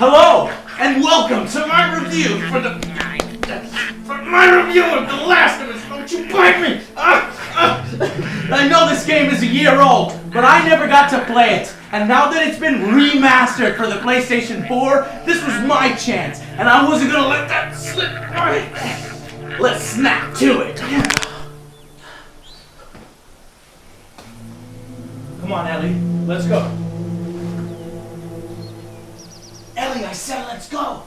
Hello, and welcome to my review of The Last of Us. Don't you bite me! I know this game is a year old, but I never got to play it. And now that it's been remastered for the PlayStation 4, this was my chance, and I wasn't gonna let that slip by. Let's snap to it. Come on, Ellie, let's go. Ellie, I said let's go.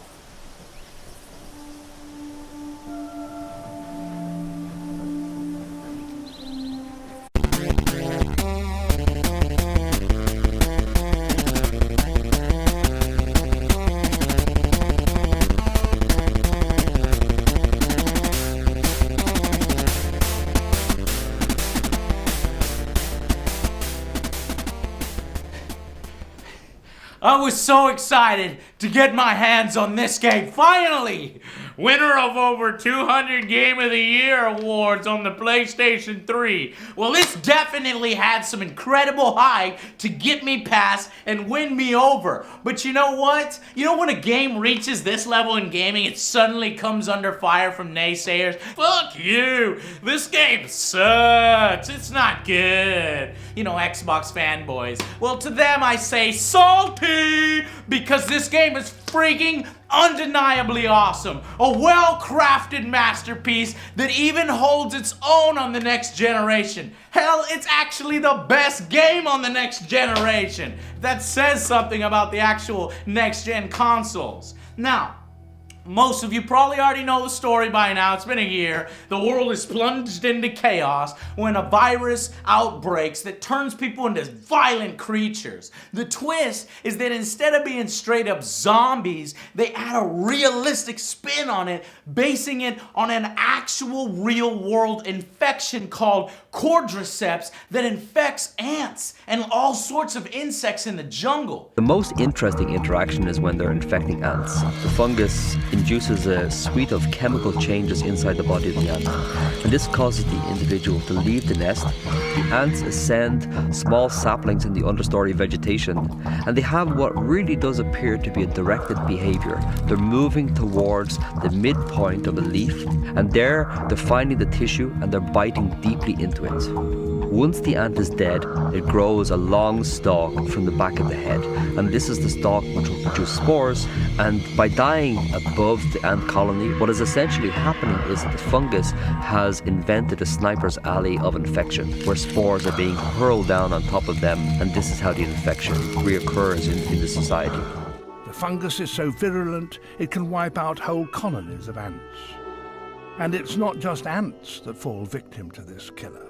I was so excited to get my hands on this game, finally! Winner of over 200 Game of the Year awards on the PlayStation 3. Well, this definitely had some incredible hype to get me past and win me over. But you know what? You know when a game reaches this level in gaming, it suddenly comes under fire from naysayers? Fuck you! This game sucks! It's not good! You know, Xbox fanboys. Well, to them I say salty! Because this game is freaking undeniably awesome. A well-crafted masterpiece that even holds its own on the next generation. Hell, it's actually the best game on the next generation. That says something about the actual next-gen consoles. Now, most of you probably already know the story by now. It's been a year. The world is plunged into chaos when a virus outbreaks that turns people into violent creatures. The twist is that instead of being straight up zombies, they add a realistic spin on it, basing it on an actual real world infection called Cordyceps that infects ants and all sorts of insects in the jungle. The most interesting interaction is when they're infecting ants. The fungus induces a suite of chemical changes inside the body of the ant, and this causes the individual to leave the nest. The ants ascend small saplings in the understory vegetation, and they have what really does appear to be a directed behavior. They're moving towards the midpoint of a leaf, and there they're finding the tissue and they're biting deeply into it. Once the ant is dead, it grows a long stalk from the back of the head, and this is the stalk which will produce spores. And by dying above the ant colony, what is essentially happening is that the fungus has invented a sniper's alley of infection, where spores are being hurled down on top of them, and this is how the infection reoccurs in the society. The fungus is so virulent, it can wipe out whole colonies of ants. And it's not just ants that fall victim to this killer.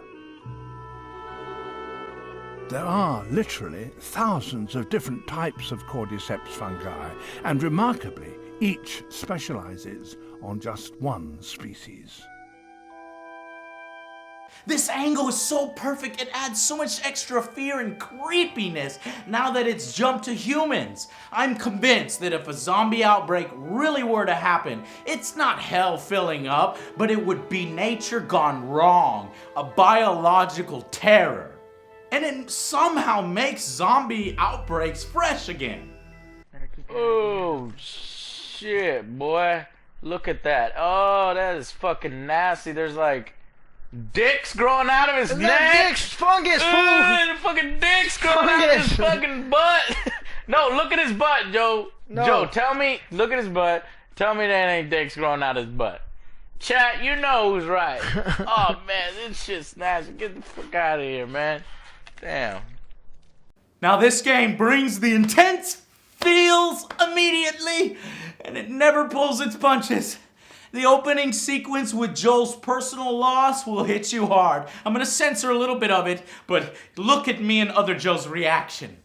There are literally thousands of different types of Cordyceps fungi, and remarkably, each specializes on just one species. This angle is so perfect, it adds so much extra fear and creepiness now that it's jumped to humans. I'm convinced that if a zombie outbreak really were to happen, it's not hell filling up, but it would be nature gone wrong, a biological terror. And it somehow makes zombie outbreaks fresh again. Oh, shit, boy. Look at that. Oh, that is fucking nasty. There's like dicks growing out of his neck. Dicks, fungus, fool. Fucking dicks growing out of his fucking butt. No, look at his butt, Joe. No. Joe, tell me, look at his butt. Tell me there ain't dicks growing out of his butt. Chat, you know who's right. Oh, man, this shit's nasty. Get the fuck out of here, man. Damn. Now this game brings the intense feels immediately, and it never pulls its punches. The opening sequence with Joel's personal loss will hit you hard. I'm gonna censor a little bit of it, but look at me and other Joe's reaction.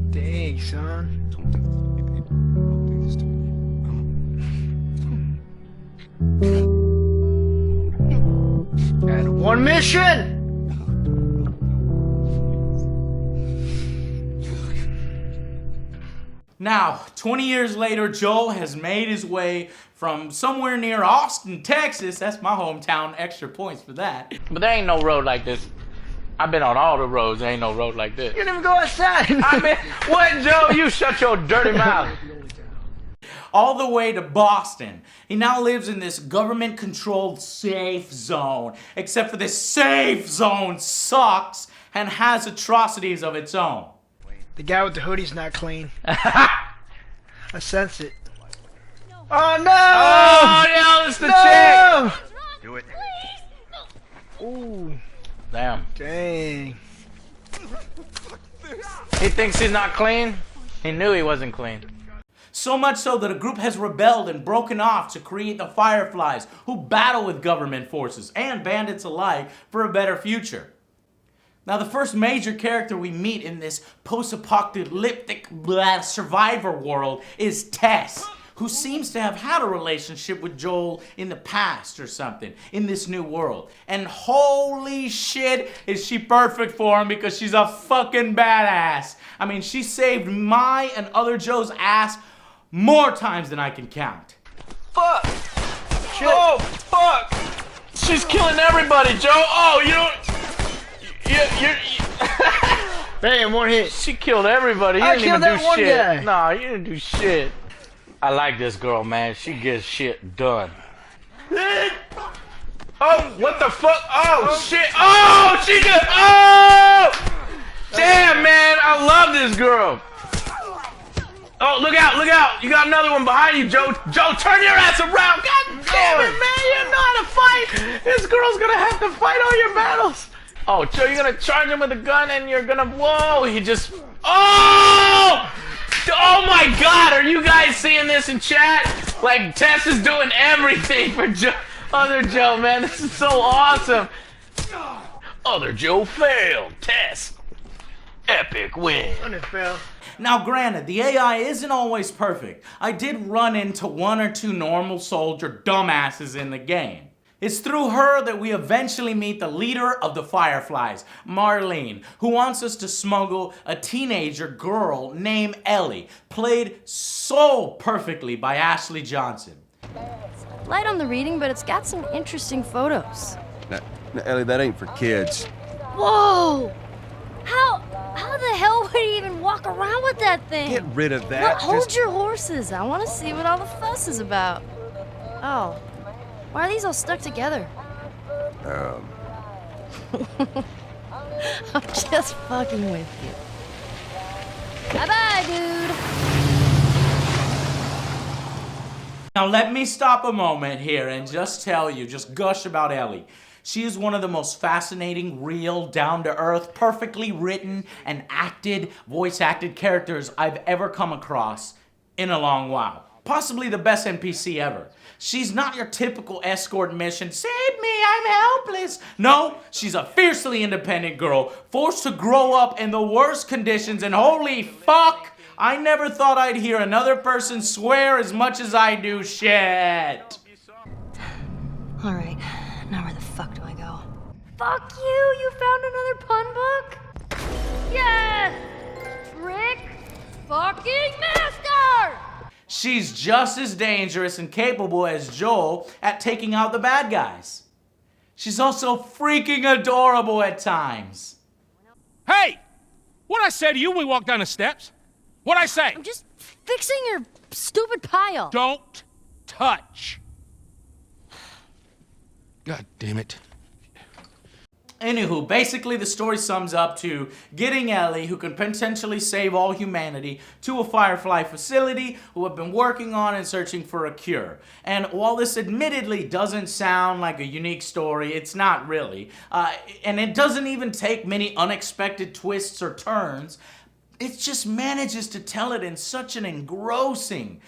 Dang, son. And one mission! Now, 20 years later, Joel has made his way from somewhere near Austin, Texas. That's my hometown. Extra points for that. But there ain't no road like this. I've been on all the roads. There ain't no road like this. You didn't even go outside. I mean, what, Joe? You shut your dirty mouth. All the way to Boston. He now lives in this government-controlled safe zone. Except for this safe zone sucks and has atrocities of its own. The guy with the hoodie's not clean. I sense it. Oh no! Oh, yeah, it's the chick. Do it. Ooh, Damn. dang. He thinks he's not clean? He knew he wasn't clean. So much so that a group has rebelled and broken off to create the Fireflies, who battle with government forces and bandits alike for a better future. Now, the first major character we meet in this post-apocalyptic survivor world is Tess, who seems to have had a relationship with Joel in the past or something in this new world. And holy shit, is she perfect for him because she's a fucking badass. I mean, she saved my and other Joe's ass more times than I can count. Fuck! Shit. Oh, fuck! She's killing everybody, Joe! Oh, you don't... Bam, one hit. She killed everybody. You I didn't even killed do that one shit. guy. Nah, you didn't do shit. I like this girl, man. She gets shit done. Oh, what the fuck? Oh, shit. Oh, she did. Oh! Damn, man. I love this girl. Oh, look out, look out. You got another one behind you, Joe. Joe, turn your ass around. God damn it, man. You know how to fight. This girl's gonna have to fight all your battles. Oh, Joe, you're gonna charge him with a gun and you're gonna, whoa, he just, oh! Oh my God, are you guys seeing this in chat? Like, Tess is doing everything for other Joe, man. This is so awesome. Other Joe failed. Tess, epic win. NFL. Now granted, the AI isn't always perfect. I did run into one or two normal soldier dumbasses in the game. It's through her that we eventually meet the leader of the Fireflies, Marlene, who wants us to smuggle a teenager girl named Ellie, played so perfectly by Ashley Johnson. Light on the reading, but it's got some interesting photos. Now, Ellie, that ain't for kids. Whoa! How the hell would he even walk around with that thing? Get rid of that. Look, hold Just- your horses. I want to see what all the fuss is about. Oh. Why are these all stuck together? I'm just fucking with you. Bye-bye, dude. Now let me stop a moment here and just tell you, just gush about Ellie. She is one of the most fascinating, real, down-to-earth, perfectly written and voice-acted characters I've ever come across in a long while. Possibly the best NPC ever. She's not your typical escort mission, save me, I'm helpless. No, she's a fiercely independent girl, forced to grow up in the worst conditions, and holy fuck, I never thought I'd hear another person swear as much as I do. Shit. All right, now where the fuck do I go? Fuck you! You found another pun book? Yes! Frick fucking master! She's just as dangerous and capable as Joel at taking out the bad guys. She's also freaking adorable at times. Hey! What'd I say to you when we walked down the steps? What'd I say? I'm just fixing your stupid pile. Don't touch. God damn it. Anywho, basically the story sums up to getting Ellie, who can potentially save all humanity, to a Firefly facility who have been working on and searching for a cure. And while this admittedly doesn't sound like a unique story, it's not really. And it doesn't even take many unexpected twists or turns. It just manages to tell it in such an engrossing,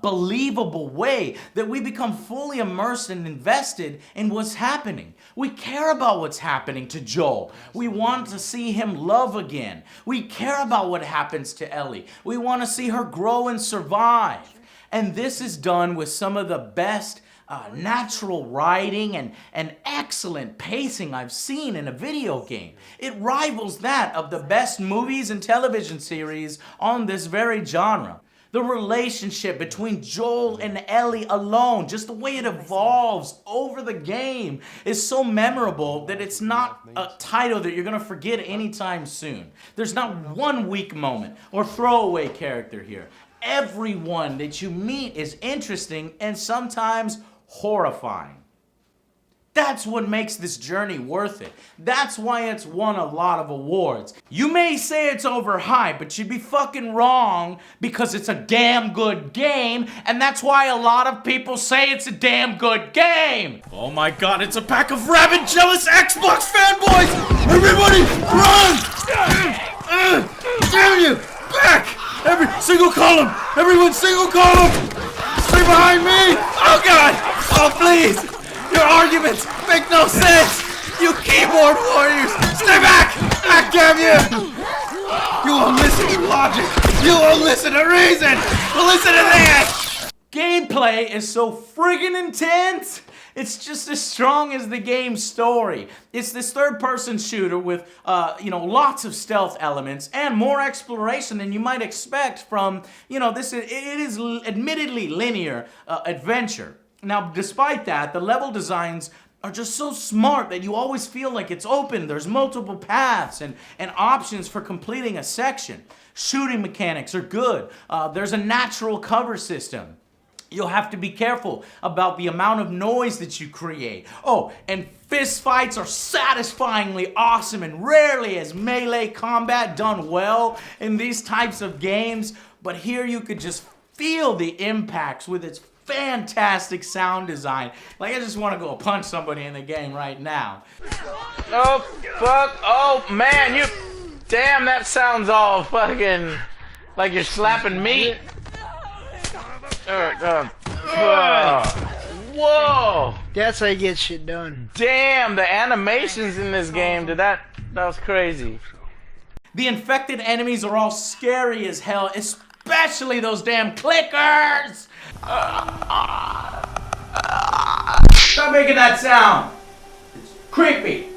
believable way that we become fully immersed and invested in what's happening. We care about what's happening to Joel. We want to see him love again. We care about what happens to Ellie. We want to see her grow and survive. And this is done with some of the best natural writing and excellent pacing I've seen in a video game. It rivals that of the best movies and television series on this very genre. The relationship between Joel and Ellie alone, just the way it evolves over the game, is so memorable that it's not a title that you're gonna forget anytime soon. There's not one weak moment or throwaway character here. Everyone that you meet is interesting and sometimes horrifying. That's what makes this journey worth it. That's why it's won a lot of awards. You may say it's overhyped, but you'd be fucking wrong because it's a damn good game, and that's why a lot of people say it's a damn good game. Oh my god, it's a pack of rabid, jealous Xbox fanboys! Everybody, run! Damn you! Back! Every single column! Everyone single column! Stay behind me! Oh god! Oh please! Your arguments make no sense! You keyboard warriors! Stay back! Back, damn you! You won't listen to logic! You won't listen to reason! Listen to this! Gameplay is so friggin' intense! It's just as strong as the game's story. It's this third-person shooter with, lots of stealth elements and more exploration than you might expect from, it is admittedly linear adventure. Now, despite that, the level designs are just so smart that you always feel like it's open. There's multiple paths and options for completing a section. Shooting mechanics are good. There's a natural cover system. You'll have to be careful about the amount of noise that you create. Oh, and fist fights are satisfyingly awesome and rarely is melee combat done well in these types of games. But here you could just feel the impacts with its fantastic sound design. Like, I just want to go punch somebody in the game right now. Oh, fuck. Oh, man, you... Damn, that sounds all fucking... like you're slapping meat. Whoa! That's how you get shit done. Damn, the animations in this game, dude, that was crazy. The infected enemies are all scary as hell, especially those damn clickers! Stop making that sound! It's creepy!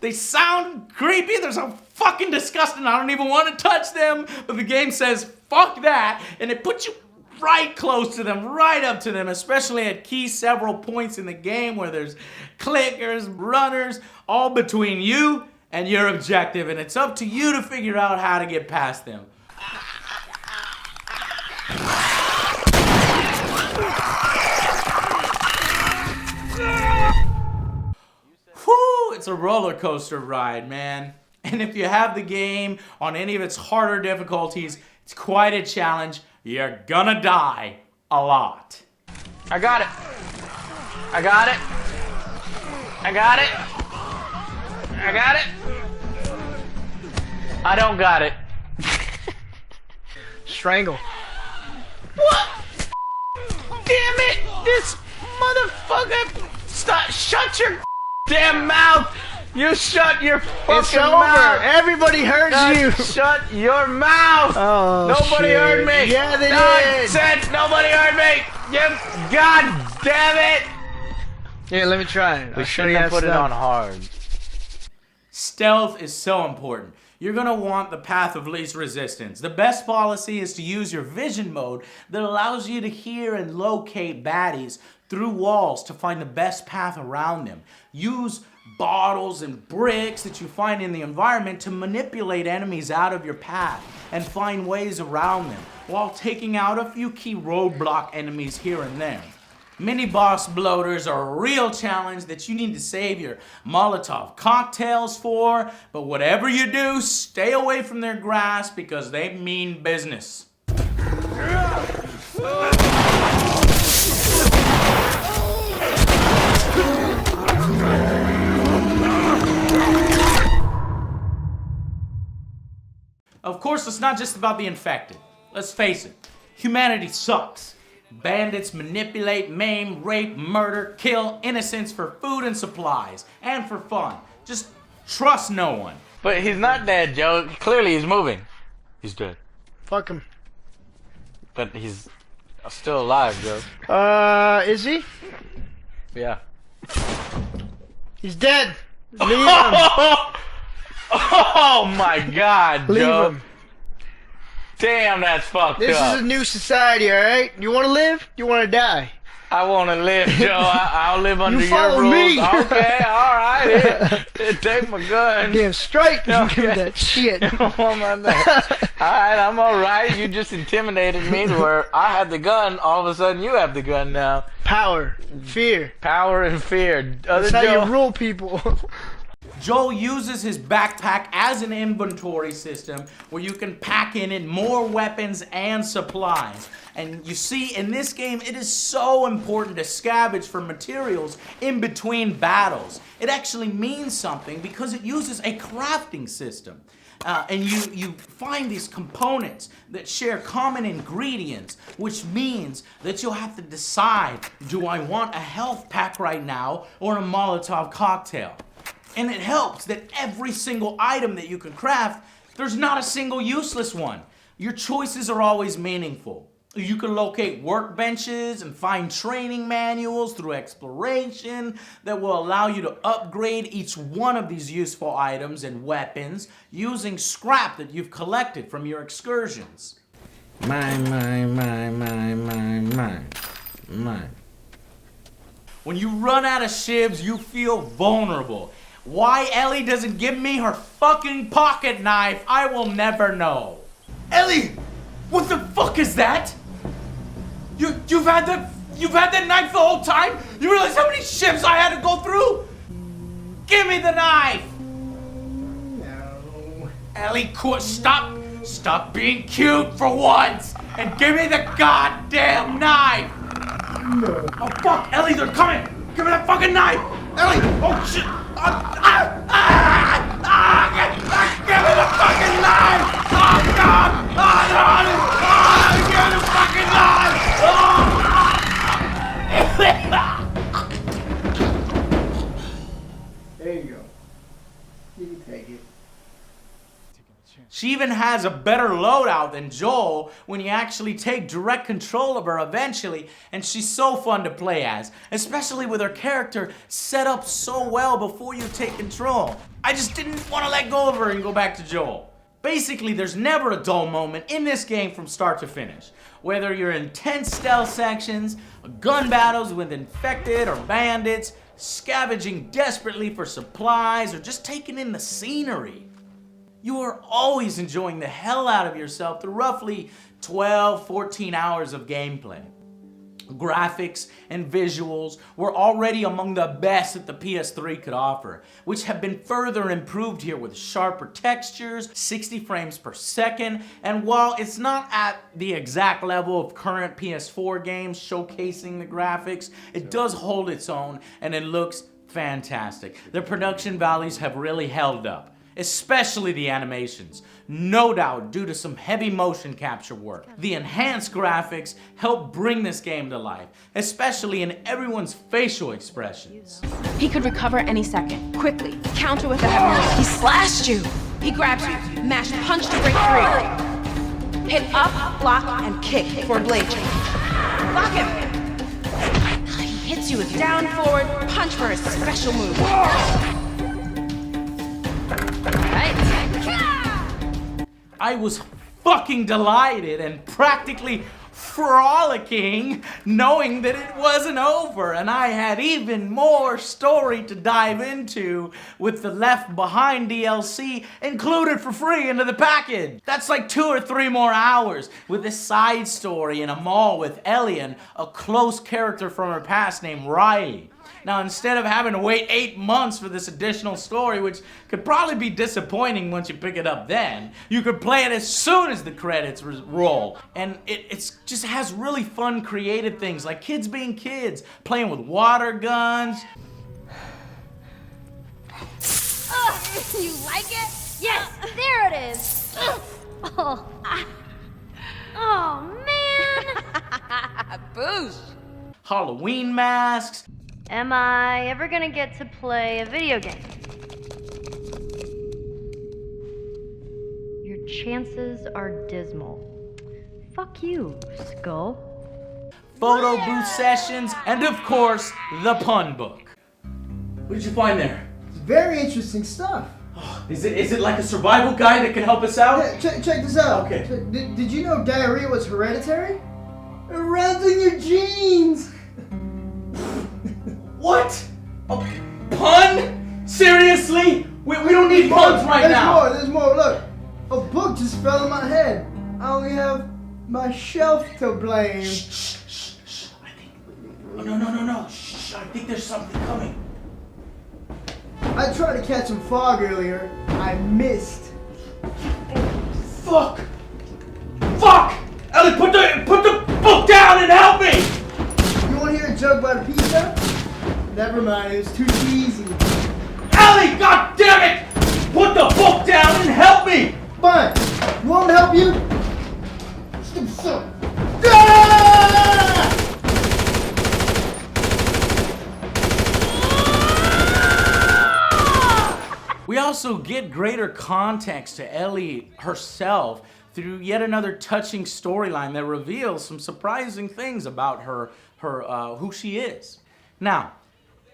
They sound creepy, they're so fucking disgusting, I don't even want to touch them, but the game says, fuck that, and it puts you right close to them, right up to them, especially at key several points in the game where there's clickers, runners, all between you and your objective, and it's up to you to figure out how to get past them. Whew, it's a roller coaster ride, man. And if you have the game on any of its harder difficulties, it's quite a challenge. You're gonna die a lot. I got it. I got it. I got it. I got it. I don't got it. Strangle. What? Damn it! This motherfucker! Stop! Shut your damn mouth! You shut your fucking It's over. mouth! Everybody heard you. Shut your mouth! Oh, Nobody shit. heard me! Yeah, they I did. said nobody heard me! You, God damn it! Here, let me try it. We shouldn't have put it on hard. Stealth is so important. You're gonna want the path of least resistance. The best policy is to use your vision mode that allows you to hear and locate baddies through walls to find the best path around them. Use bottles and bricks that you find in the environment to manipulate enemies out of your path and find ways around them, while taking out a few key roadblock enemies here and there. Mini-boss bloaters are a real challenge that you need to save your Molotov cocktails for, but whatever you do, stay away from their grasp because they mean business. Of course, it's not just about the infected. Let's face it, humanity sucks. Bandits manipulate, maim, rape, murder, kill innocents for food and supplies, and for fun. Just trust no one. But he's not dead, Joe. Clearly he's moving. He's dead. Fuck him. But he's still alive, Joe. Is he? Yeah. He's dead. Leave him. Oh my God, Leave Joe. him. Damn, that's fucked This up. is a new society, alright? You wanna live? You wanna die? I want to live, Joe. I'll live under your follow rules. me. Okay, all right. Here, take my gun. Damn straight. Okay. Give me that shit. Oh, my God. All right, I'm all right. You just intimidated me to where I had the gun. All of a sudden, you have the gun now. Power. Fear. Power and fear. Other That's how Joe. you rule people. Joel uses his backpack as an inventory system where you can pack in it more weapons and supplies. And you see, in this game, it is so important to scavenge for materials in between battles. It actually means something because it uses a crafting system. And you find these components that share common ingredients, which means that you'll have to decide, do I want a health pack right now or a Molotov cocktail? And it helps that every single item that you can craft, there's not a single useless one. Your choices are always meaningful. You can locate workbenches and find training manuals through exploration that will allow you to upgrade each one of these useful items and weapons using scrap that you've collected from your excursions. Mine. When you run out of shivs, you feel vulnerable. Why Ellie doesn't give me her fucking pocket knife, I will never know. Ellie! What the fuck is that? You've had that knife the whole time? You realize how many shifts I had to go through? Give me the knife! No. Ellie, stop being cute for once and give me the goddamn knife! No. Oh fuck, Ellie, they're coming! Give me that fucking knife! Ellie! Oh shit! Give me the fucking knife! Oh god! Give me the fucking knife! There you go. You can take it. She even has a better loadout than Joel when you actually take direct control of her eventually, and she's so fun to play as, especially with her character set up so well before you take control. I just didn't want to let go of her and go back to Joel. Basically, there's never a dull moment in this game from start to finish. Whether you're in intense stealth sections, gun battles with infected or bandits, scavenging desperately for supplies, or just taking in the scenery. You are always enjoying the hell out of yourself through roughly 12, 14 hours of gameplay. Graphics and visuals were already among the best that the PS3 could offer, which have been further improved here with sharper textures, 60 frames per second, and while it's not at the exact level of current PS4 games showcasing the graphics, it does hold its own and it looks fantastic. The production values have really held up. Especially the animations, no doubt due to some heavy motion capture work. The enhanced graphics help bring this game to life, especially in everyone's facial expressions. He could recover any second. Quickly, counter with a heavy lift. He slashed you. He grabs you. Mash punch to break free. Hit up, block, and kick for a blade change. Block him. He hits you with down, forward, punch for his special move. I was fucking delighted and practically frolicking knowing that it wasn't over and I had even more story to dive into with the Left Behind DLC included for free into the package. That's like 2 or 3 more hours with this side story in a mall with Ellie and a close character from her past named Riley. Now, instead of having to wait 8 months for this additional story, which could probably be disappointing once you pick it up then, you could play it as soon as the credits roll. And it just has really fun, creative things, like kids being kids, playing with water guns. You like it? Yes, there it is. Oh man. Boosh. Halloween masks. Am I ever gonna get to play a video game? Your chances are dismal. Fuck you, Skull. Photo booth sessions, and of course, the pun book. What did you find there? Very interesting stuff. Is it like a survival guide that can help us out? Yeah, check this out. Okay. Did you know diarrhea was hereditary? It runs in your genes. What? A pun? Seriously? We don't need puns right now. There's more. Look, a book just fell in my head. I only have my shelf to blame. Shh. I think. Oh, no. Shh. I think there's something coming. I tried to catch some fog earlier. I missed. Fuck! Ellie, put the book down and help me! You want to hear a joke about a pizza? Never mind, it was too easy. Ellie, god damn it! Put the book down and help me! Fine. You want me to help you? Stupid son. Ah! We also get greater context to Ellie herself through yet another touching storyline that reveals some surprising things about her who she is. Now,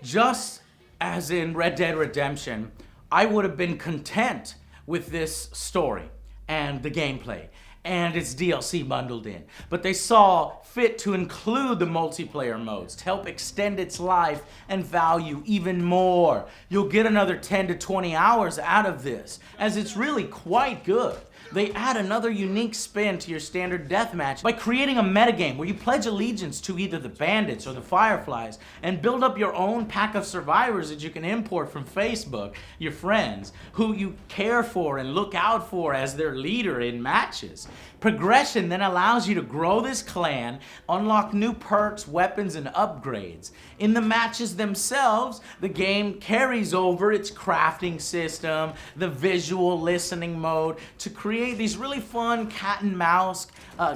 just as in Red Dead Redemption, I would have been content with this story and the gameplay and its DLC bundled in. But they saw fit to include the multiplayer modes to help extend its life and value even more. You'll get another 10 to 20 hours out of this, as it's really quite good. They add another unique spin to your standard deathmatch by creating a metagame where you pledge allegiance to either the bandits or the fireflies and build up your own pack of survivors that you can import from Facebook, your friends, who you care for and look out for as their leader in matches. Progression then allows you to grow this clan, unlock new perks, weapons, and upgrades. In the matches themselves, the game carries over its crafting system, the visual listening mode, to create these really fun cat and mouse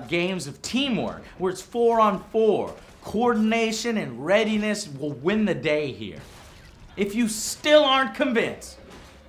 games of teamwork, where it's 4-on-4. Coordination and readiness will win the day here. If you still aren't convinced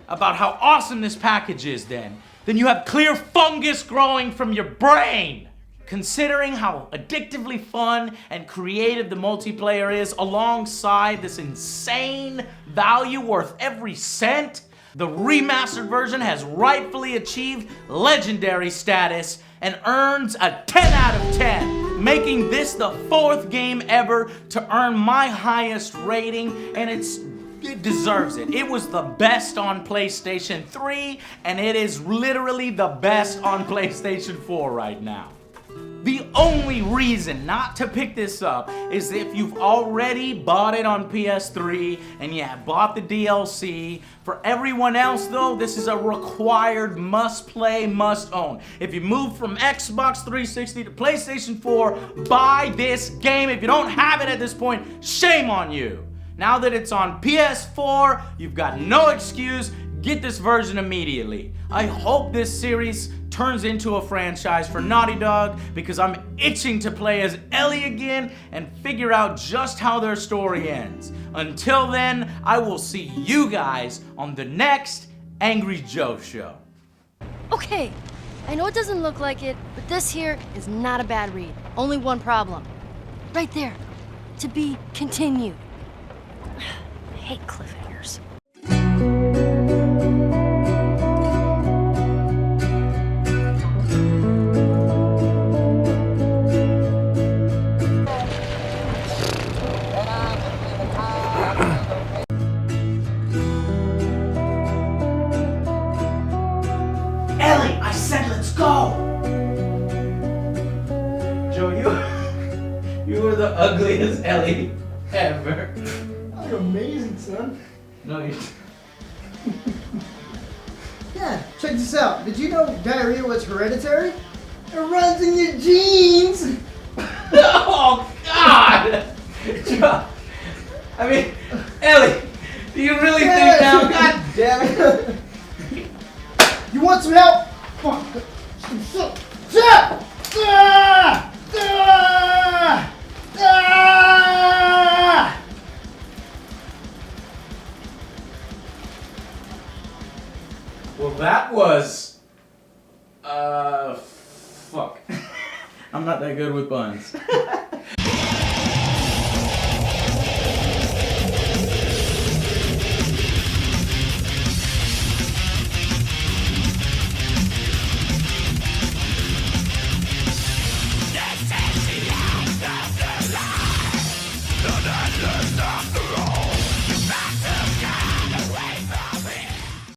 about how awesome this package is, then you have clear fungus growing from your brain. Considering how addictively fun and creative the multiplayer is, alongside this insane value worth every cent, the remastered version has rightfully achieved legendary status and earns a 10 out of 10, making this the 4th game ever to earn my highest rating, and it deserves it. It was the best on PlayStation 3, and it is literally the best on PlayStation 4 right now. The only reason not to pick this up is if you've already bought it on PS3 and you have bought the DLC. For everyone else though, this is a required must-play, must-own. If you move from Xbox 360 to PlayStation 4, buy this game. If you don't have it at this point, shame on you. Now that it's on PS4, you've got no excuse. Get this version immediately. I hope this series turns into a franchise for Naughty Dog, because I'm itching to play as Ellie again and figure out just how their story ends. Until then, I will see you guys on the next Angry Joe Show. Okay, I know it doesn't look like it, but this here is not a bad read. Only one problem. Right there. To be continued. I hate cliffhangers. Ellie, I said let's go! Joe, you were the ugliest Ellie ever. You're amazing, son. No, you. Yeah, check this out. Did you know diarrhea was hereditary? It runs in your genes. Oh God! Joe, I mean, Ellie, do you really think now? God damn it! You want some help? Fuck. Well, that was, fuck. I'm not that good with buns.